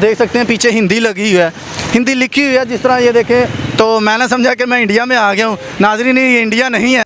देख सकते हैं पीछे हिंदी लगी हुई है, हिंदी लिखी हुई है जिस तरह ये देखें। तो मैंने समझा कि मैं इंडिया में आ गया हूँ। नाज़रीन ये इंडिया नहीं है।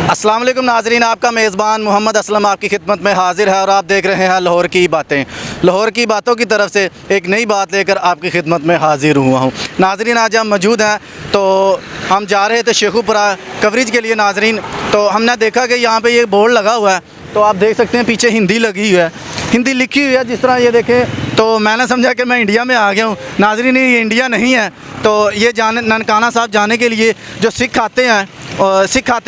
अस्सलाम वालेकुम नाज़रीन, आपका मेज़बान मोहम्मद असलम आपकी खिदमत में हाज़िर है और आप देख रहे हैं लाहौर की बातें। लाहौर की बातों की तरफ से एक नई बात लेकर आपकी खिदमत में हाज़िर हुआ हूँ। नाज़रीन आज हम मौजूद हैं, तो हम जा रहे थे शेखुपुरा कवरेज के लिए। नाज़रीन तो हमने देखा कि यहाँ पे ये बोर्ड लगा हुआ है, तो आप देख सकते हैं पीछे हिंदी लगी हुई है, हिंदी लिखी हुई है जिस तरह ये देखें। तो मैंने समझा कि मैं इंडिया में आ गया हूँ। नाज़रीन ये इंडिया नहीं है। तो ये जाने ननकाना साहब जाने के लिए जो सिख आते हैं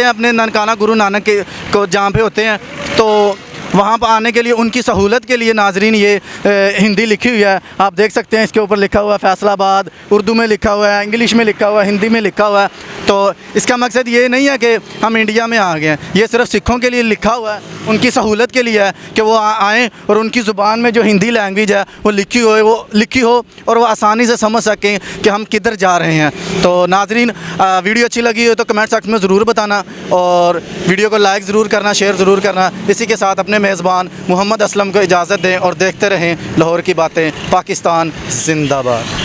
अपने ननकाना गुरु नानक के को जहाँ पे होते हैं, तो वहाँ पर आने के लिए उनकी सहूलत के लिए नाज़रीन ये हिंदी लिखी हुई है। आप देख सकते हैं इसके ऊपर लिखा हुआ है फैसलाबाद, उर्दू में लिखा हुआ है, इंग्लिश में लिखा हुआ है, हिंदी में लिखा हुआ है। तो इसका मकसद ये नहीं है कि हम इंडिया में आ गए हैं, ये सिर्फ सिखों के लिए लिखा हुआ है, उनकी सहूलत के लिए है कि वो आएँ और उनकी ज़ुबान में जो हिंदी लैंग्वेज है वो लिखी हो और वो आसानी से समझ सकें कि हम किधर जा रहे हैं। तो नाज़रीन वीडियो अच्छी लगी हो तो कमेंट सेक्शन में ज़रूर बताना और वीडियो को लाइक ज़रूर करना, शेयर ज़रूर करना। इसी के साथ अपने मेज़बान मोहम्मद असलम को इजाज़त दें और देखते रहें लाहौर की बातें। पाकिस्तान जिंदाबाद।